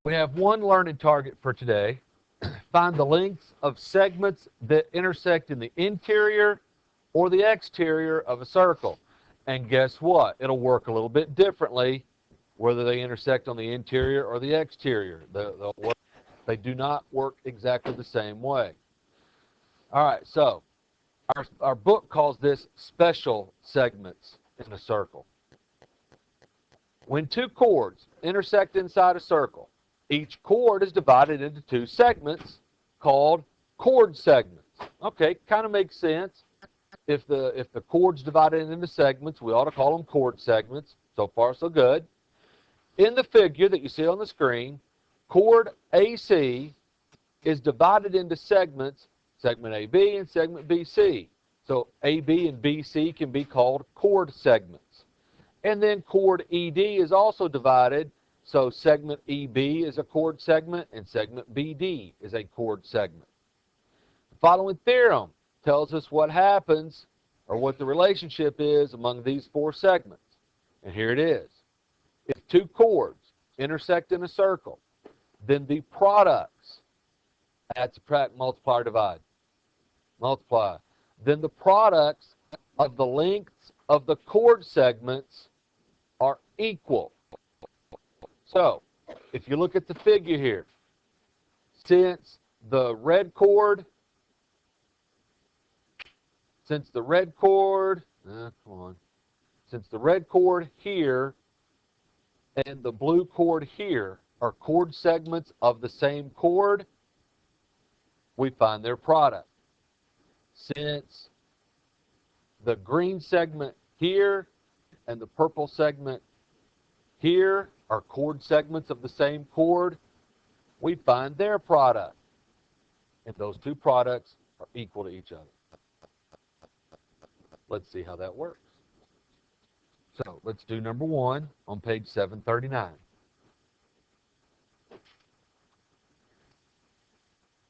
We have one learning target for today. Find the lengths of segments that intersect in the interior or the exterior of a circle. And guess what? It'll work a little bit differently whether they intersect on the interior or the exterior. They do not work exactly the same way. All right, so our book calls this special segments in a circle. When two chords intersect inside a circle, each chord is divided into two segments called chord segments. Okay, kind of makes sense. If the chord's divided into segments, we ought to call them chord segments. So far, so good. In the figure that you see on the screen, chord AC is divided into segments, segment AB and segment BC. So AB and BC can be called chord segments. And then chord ED is also divided, so segment EB is a chord segment and segment BD is a chord segment. The following theorem tells us what happens or what the relationship is among these four segments. And here it is. If two chords intersect in a circle, then the products, add, subtract, multiply, or divide, multiply, then the products of the lengths of the chord segments are equal. So, if you look at the figure here, since the red chord here and the blue chord here are chord segments of the same chord, we find their product. Since the green segment here and the purple segment here are chord segments of the same chord, we find their product. And those two products are equal to each other. Let's see how that works. So let's do number one on page 739.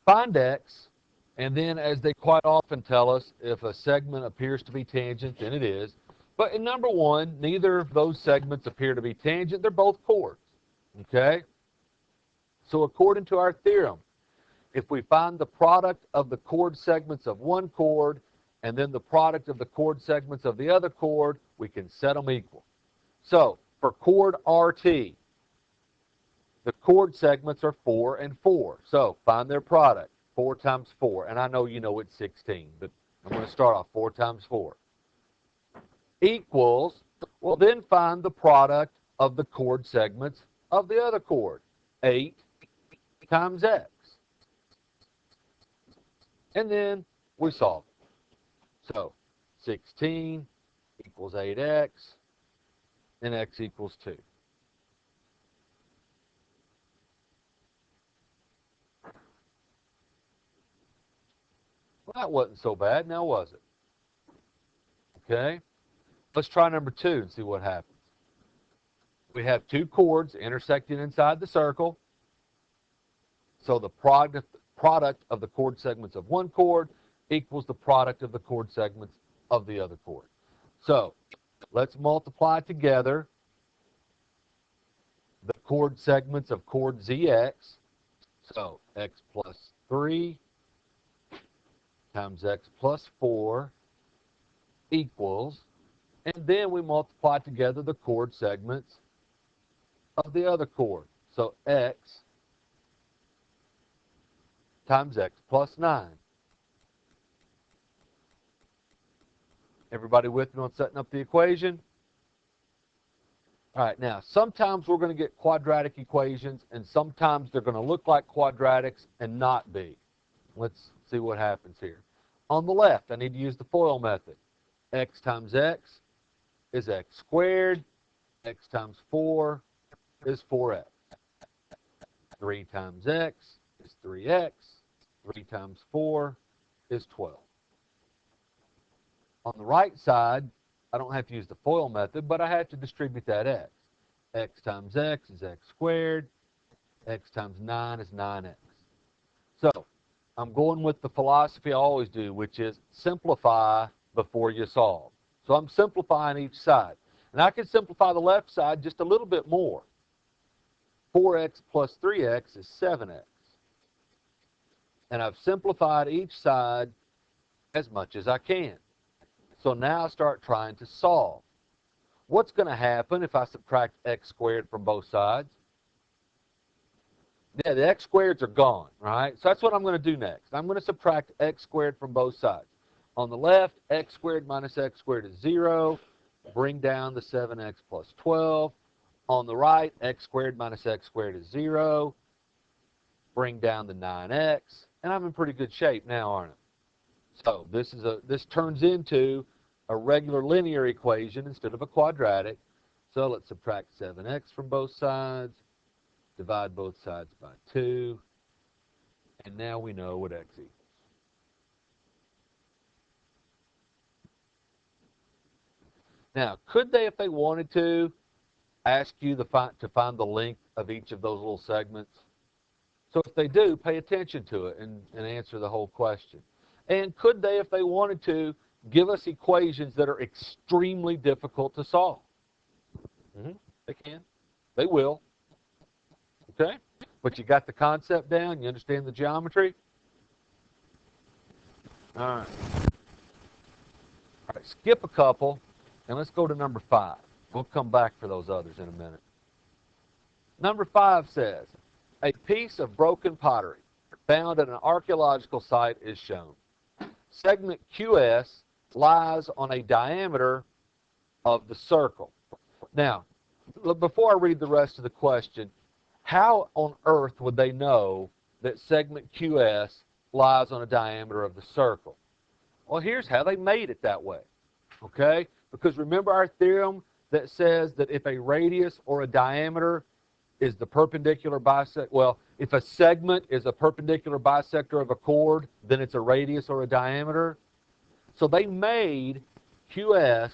Find x, and then as they quite often tell us, if a segment appears to be tangent, then it is. But in number one, neither of those segments appear to be tangent. They're both chords. Okay? So according to our theorem, if we find the product of the chord segments of one chord and then the product of the chord segments of the other chord, we can set them equal. So for chord RT, the chord segments are 4 and 4. So find their product, 4 times 4. And I know you know it's 16, but I'm going to start off 4 times 4. Equals, well then find the product of the chord segments of the other chord, 8 times x. And then we solve it. So 16 equals 8x, and x equals 2. Well, that wasn't so bad, now was it? Okay, let's try number 2 and see what happens. We have two chords intersecting inside the circle. So the product of the chord segments of one chord equals the product of the chord segments of the other chord. So let's multiply together the chord segments of chord ZX. So x plus 3 times x plus 4 equals, and then we multiply together the chord segments of the other chord. So x times x plus 9. Everybody with me on setting up the equation? All right, now, sometimes we're going to get quadratic equations, and sometimes they're going to look like quadratics and not be. Let's see what happens here. On the left, I need to use the FOIL method. X times x is x squared. X times 4 is 4x. 3 times x is 3x. 3 times 4 is 12. On the right side, I don't have to use the FOIL method, but I have to distribute that x. X times x is x squared. X times 9 is 9x. So I'm going with the philosophy I always do, which is simplify before you solve. So I'm simplifying each side. And I can simplify the left side just a little bit more. 4x plus 3x is 7x. And I've simplified each side as much as I can. So now I start trying to solve. What's going to happen if I subtract x squared from both sides? Yeah, the x squareds are gone, right? So that's what I'm going to do next. I'm going to subtract x squared from both sides. On the left, x squared minus x squared is 0. Bring down the 7x plus 12. On the right, x squared minus x squared is 0. Bring down the 9x. And I'm in pretty good shape now, aren't I? So this turns into a regular linear equation instead of a quadratic. So let's subtract 7x from both sides. Divide both sides by 2. And now we know what x equals. Now, could they, if they wanted to, ask you to find the length of each of those little segments? So if they do, pay attention to it and answer the whole question. And could they, if they wanted to, give us equations that are extremely difficult to solve? They can. They will. Okay? But you got the concept down? You understand the geometry? All right. All right, skip a couple, and let's go to number 5. We'll come back for those others in a minute. Number 5 says, a piece of broken pottery found at an archaeological site is shown. Segment QS lies on a diameter of the circle. Now, before I read the rest of the question, how on earth would they know that segment QS lies on a diameter of the circle? Well, here's how they made it that way, okay? Because remember our theorem that says that if a radius or a diameter is the perpendicular bisect, well, if a segment is a perpendicular bisector of a chord, then it's a radius or a diameter. So they made QS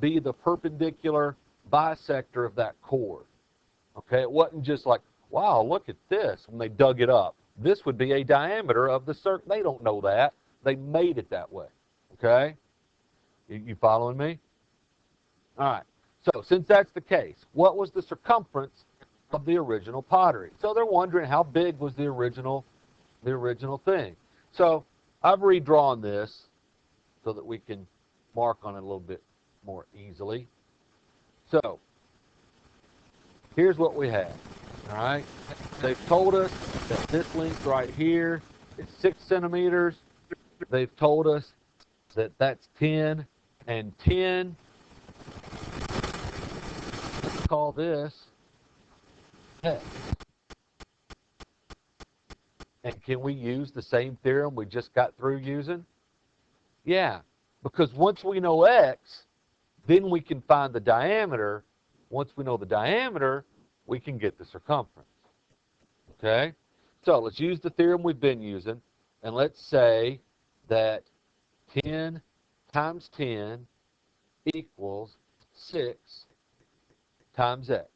be the perpendicular bisector of that chord. Okay, it wasn't just like, wow, look at this when they dug it up. This would be a diameter of the circle. They don't know that. They made it that way. Okay? You following me? All right. So since that's the case, what was the circumference of the original pottery? So they're wondering how big was the original thing. So I've redrawn this so that we can mark on it a little bit more easily. So here's what we have. All right. They've told us that this length right here is 6 centimeters. They've told us that that's 10 and 10. Let's call this x. And can we use the same theorem we just got through using? Yeah, because once we know x, then we can find the diameter. Once we know the diameter, we can get the circumference. Okay? So let's use the theorem we've been using, and let's say that 10 times 10 equals 6 times x.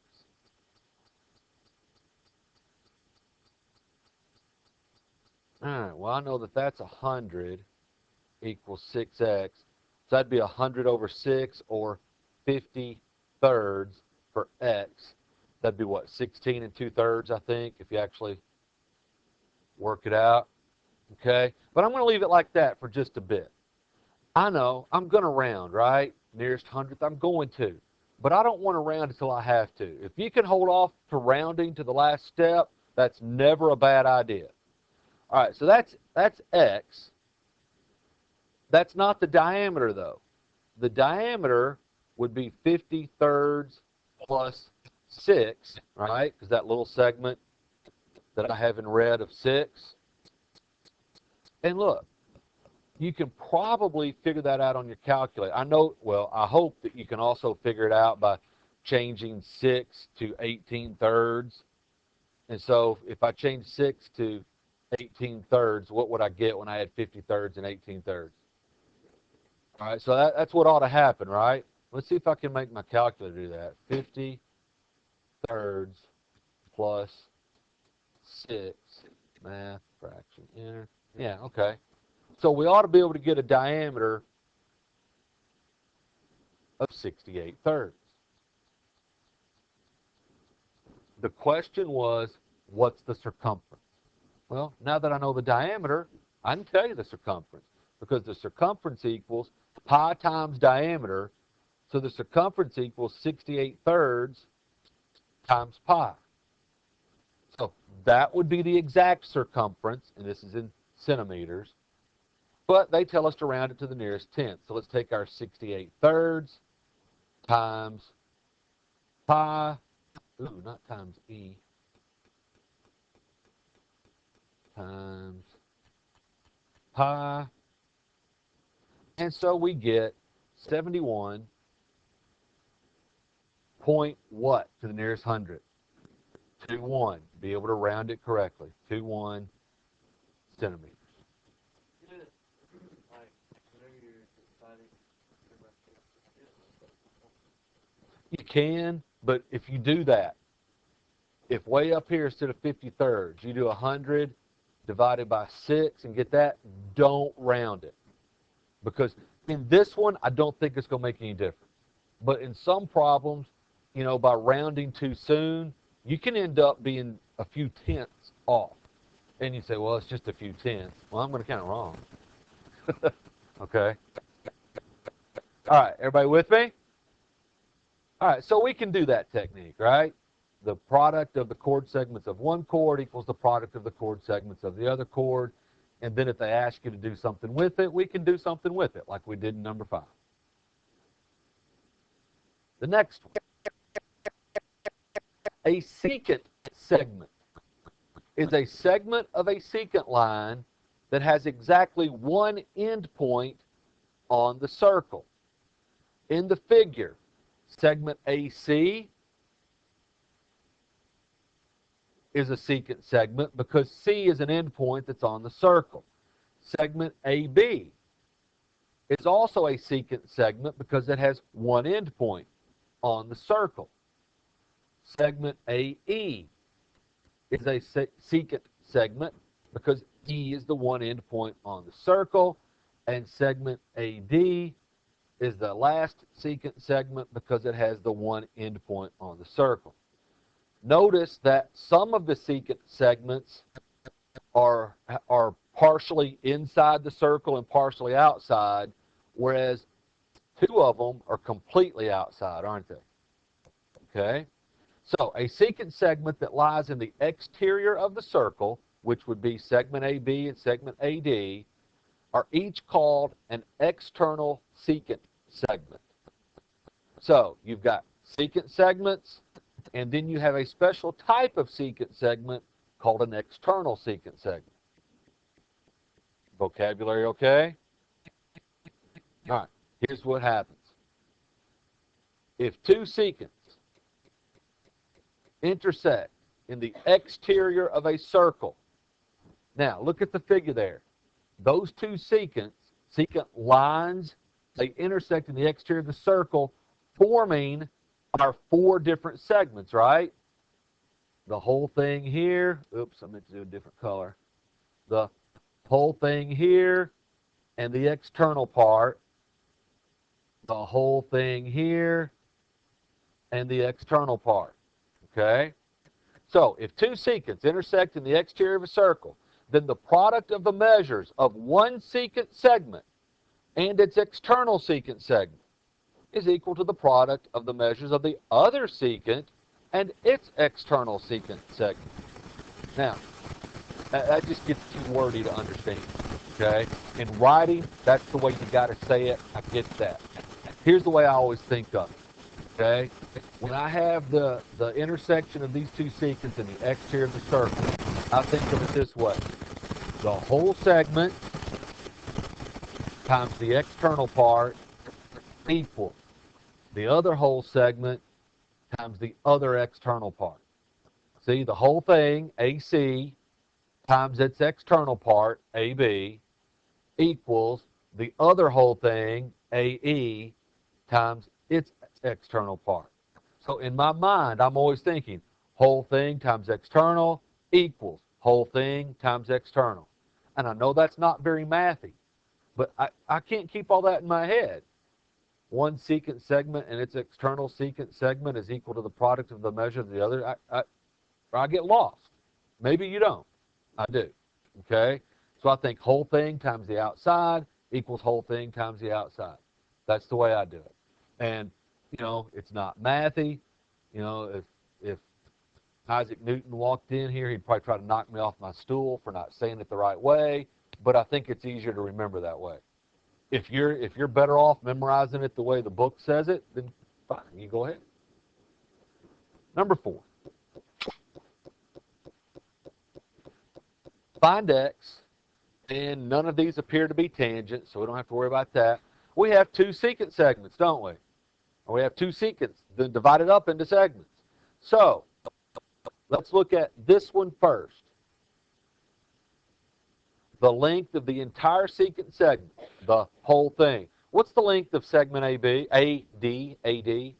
All right, well, I know that that's 100 equals 6x. So that'd be 100 over 6, or 50 thirds for x. That'd be what, 16 and 2/3, I think, if you actually work it out. Okay? But I'm going to leave it like that for just a bit. I know, I'm going to round, right? Nearest hundredth, I'm going to. But I don't want to round until I have to. If you can hold off to rounding to the last step, that's never a bad idea. All right, so that's x. That's not the diameter, though. The diameter would be 50 thirds plus 6, right? Because that little segment that I have in red of 6. And look, you can probably figure that out on your calculator. I know, well, I hope that you can also figure it out by changing 6 to 18 thirds. And so if I change 6 to 18 thirds, what would I get when I had 50 thirds and 18 thirds? All right, so that's what ought to happen, right? Let's see if I can make my calculator do that. 50 thirds plus 6, math, fraction, enter. Yeah, okay. So we ought to be able to get a diameter of 68 thirds. The question was, what's the circumference? Well, now that I know the diameter, I can tell you the circumference, because the circumference equals pi times diameter, so the circumference equals 68/3 times pi. So that would be the exact circumference, and this is in centimeters, but they tell us to round it to the nearest tenth. So let's take our 68/3 times pi, not times e, times pi, and so we get 71 point what to the nearest hundred? 21. Be able to round it correctly. 21 centimeters. You can, but if you do that, if way up here instead of 50/3, you do 100 divided by 6 and get that, don't round it. Because in this one, I don't think it's going to make any difference. But in some problems, you know, by rounding too soon, you can end up being a few tenths off. And you say, well, it's just a few tenths. Well, I'm going to count it wrong. Okay? All right, everybody with me? All right, so we can do that technique, right? The product of the chord segments of one chord equals the product of the chord segments of the other chord. And then if they ask you to do something with it, we can do something with it, like we did in number 5. The next one. A secant segment is a segment of a secant line that has exactly one end point on the circle. In the figure, segment AC is a secant segment because C is an end point that's on the circle. Segment AB is also a secant segment because it has one end point on the circle. Segment AE is a secant segment because E is the one end point on the circle, and segment AD is the last secant segment because it has the one end point on the circle. Notice that some of the secant segments are partially inside the circle and partially outside, whereas 2 of them are completely outside, aren't they? Okay? So a secant segment that lies in the exterior of the circle, which would be segment AB and segment AD, are each called an external secant segment. So you've got secant segments, and then you have a special type of secant segment called an external secant segment. Vocabulary okay? All right, here's what happens. If 2 secants intersect in the exterior of a circle, now look at the figure there. Those 2 secant lines, they intersect in the exterior of the circle, forming our 4 different segments, right? The whole thing here, oops, I meant to do a different color. The whole thing here and the external part, the whole thing here and the external part, okay? So if 2 secants intersect in the exterior of a circle, then the product of the measures of one secant segment and its external secant segment is equal to the product of the measures of the other secant and its external secant segment. Now, that just gets too wordy to understand, okay? In writing, that's the way you got to say it. I get that. Here's the way I always think of it, okay? When I have the intersection of these 2 secants in the exterior of the circle, I think of it this way. The whole segment times the external part equals the other whole segment times the other external part. See, the whole thing, AC, times its external part, AB, equals the other whole thing, AE, times its external part. So in my mind, I'm always thinking whole thing times external equals whole thing times external. And I know that's not very mathy, but I can't keep all that in my head. One secant segment and its external secant segment is equal to the product of the measure of the other. or I get lost. Maybe you don't. I do. Okay? So I think whole thing times the outside equals whole thing times the outside. That's the way I do it. And, it's not mathy. If Isaac Newton walked in here, he'd probably try to knock me off my stool for not saying it the right way, but I think it's easier to remember that way. If you're better off memorizing it the way the book says it, then fine, you go ahead. Number 4. Find x, and none of these appear to be tangents, so we don't have to worry about that. We have 2 secant segments, don't we? Or we have 2 secants then divided up into segments. So let's look at this one first. The length of the entire secant segment, the whole thing. What's the length of segment AB? AD?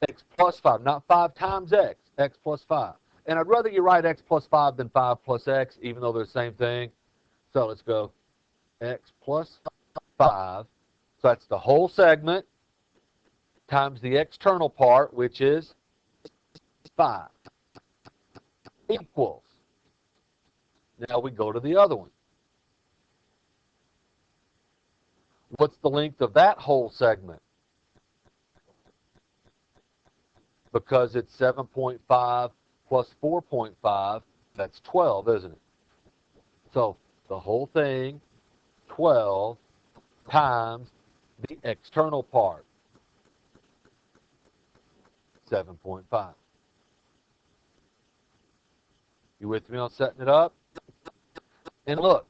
X plus 5, not 5 times x plus 5. And I'd rather you write x plus 5 than 5 plus x, even though they're the same thing. So let's go x plus 5. So that's the whole segment times the external part, which is 5, equals. Now we go to the other one. What's the length of that whole segment? Because it's 7.5 plus 4.5, that's 12, isn't it? So the whole thing, 12 times the external part, 7.5. You with me on setting it up? And look,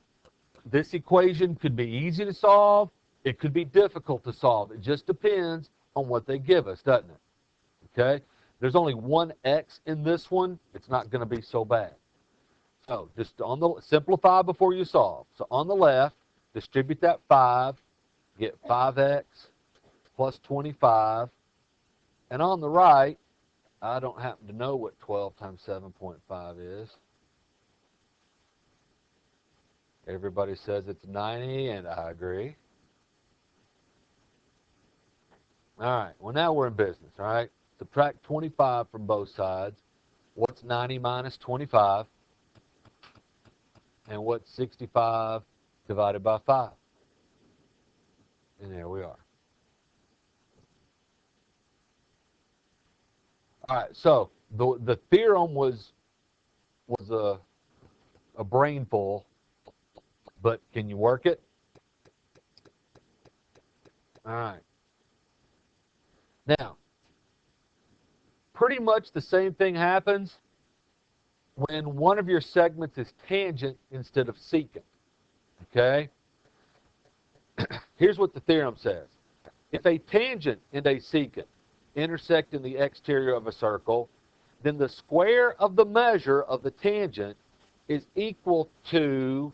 this equation could be easy to solve. It could be difficult to solve. It just depends on what they give us, doesn't it? Okay? There's only one x in this one. It's not going to be so bad. So just simplify before you solve. So on the left, distribute that 5, get 5x plus 25. And on the right, I don't happen to know what 12 times 7.5 is. Everybody says it's 90, and I agree. All right, well, now we're in business, all right? Subtract 25 from both sides. What's 90 minus 25? And what's 65 divided by 5? And there we are. All right, so the theorem was a brainful, but can you work it? All right. Now, pretty much the same thing happens when one of your segments is tangent instead of secant. Okay? Here's what the theorem says. If a tangent and a secant intersect in the exterior of a circle, then the square of the measure of the tangent is equal to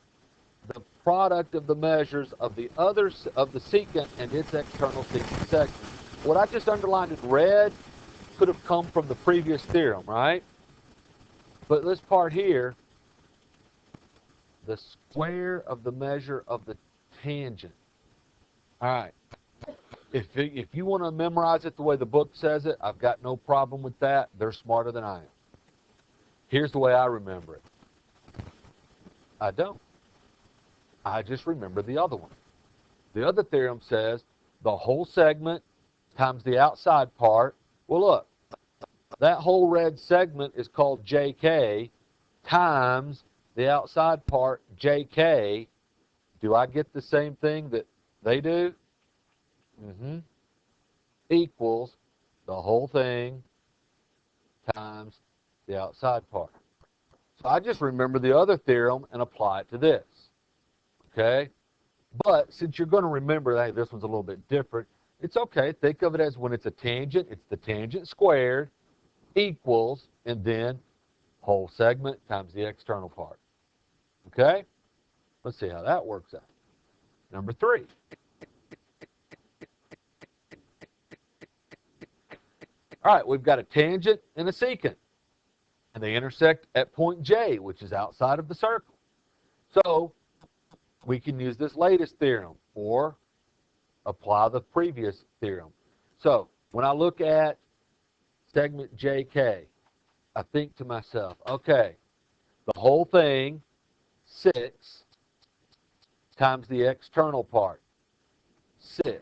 the product of the measures of the secant and its external secant segment. What I just underlined in red could have come from the previous theorem, right? But this part here, the square of the measure of the tangent. All right. If you want to memorize it the way the book says it, I've got no problem with that. They're smarter than I am. Here's the way I remember it. I don't. I just remember the other one. The other theorem says the whole segment times the outside part. Well, look, that whole red segment is called JK times the outside part, JK. Do I get the same thing that they do? Equals the whole thing times the outside part. So I just remember the other theorem and apply it to this. Okay? But since you're going to remember, hey, this one's a little bit different, it's okay. Think of it as when it's a tangent, it's the tangent squared equals, and then whole segment times the external part. Okay? Let's see how that works out. Number 3. All right, we've got a tangent and a secant, and they intersect at point J, which is outside of the circle. So we can use this latest theorem or apply the previous theorem. So when I look at segment JK, I think to myself, okay, the whole thing, 6 times the external part, 6.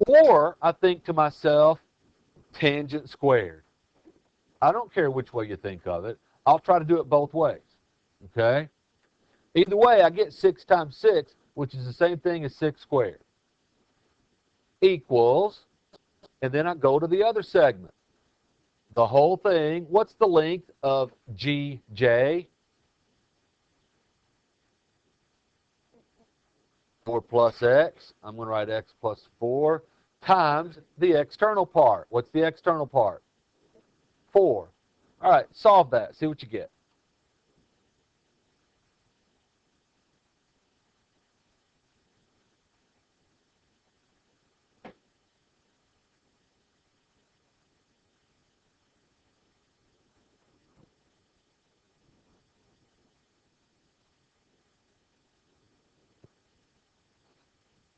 Or I think to myself, tangent squared. I don't care which way you think of it. I'll try to do it both ways. Okay? Either way, I get 6 times 6, which is the same thing as 6 squared, equals, and then I go to the other segment. The whole thing, what's the length of GJ? 4 plus x, I'm going to write x plus 4, times the external part. What's the external part? 4. All right, solve that. See what you get.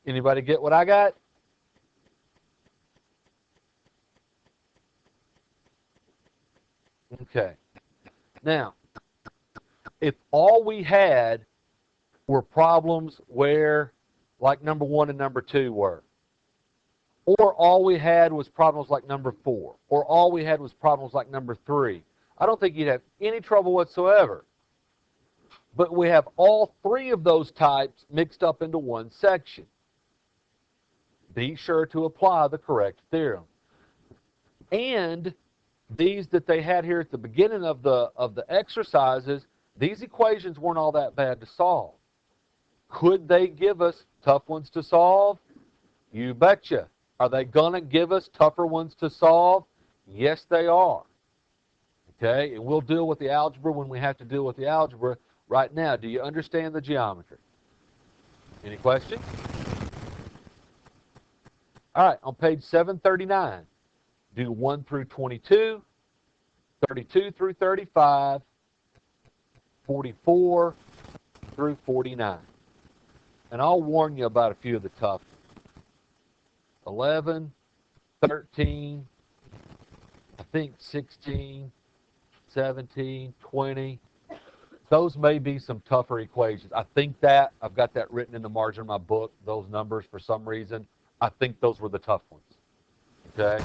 Anybody get what I got? Okay. Now, if all we had were problems where, like number 1 and number 2 were, or all we had was problems like number 4, or all we had was problems like number 3, I don't think you'd have any trouble whatsoever. But we have all 3 of those types mixed up into one section. Be sure to apply the correct theorem. And these that they had here at the beginning of the exercises, these equations weren't all that bad to solve. Could they give us tough ones to solve? You betcha. Are they going to give us tougher ones to solve? Yes, they are. Okay, and we'll deal with the algebra when we have to deal with the algebra. Right now, do you understand the geometry? Any questions? All right, on page 739, do 1 through 22, 32 through 35, 44 through 49. And I'll warn you about a few of the tough ones. 11, 13, I think 16, 17, 20. Those may be some tougher equations. I think that. I've got that written in the margin of my book, those numbers for some reason. I think those were the tough ones. Okay?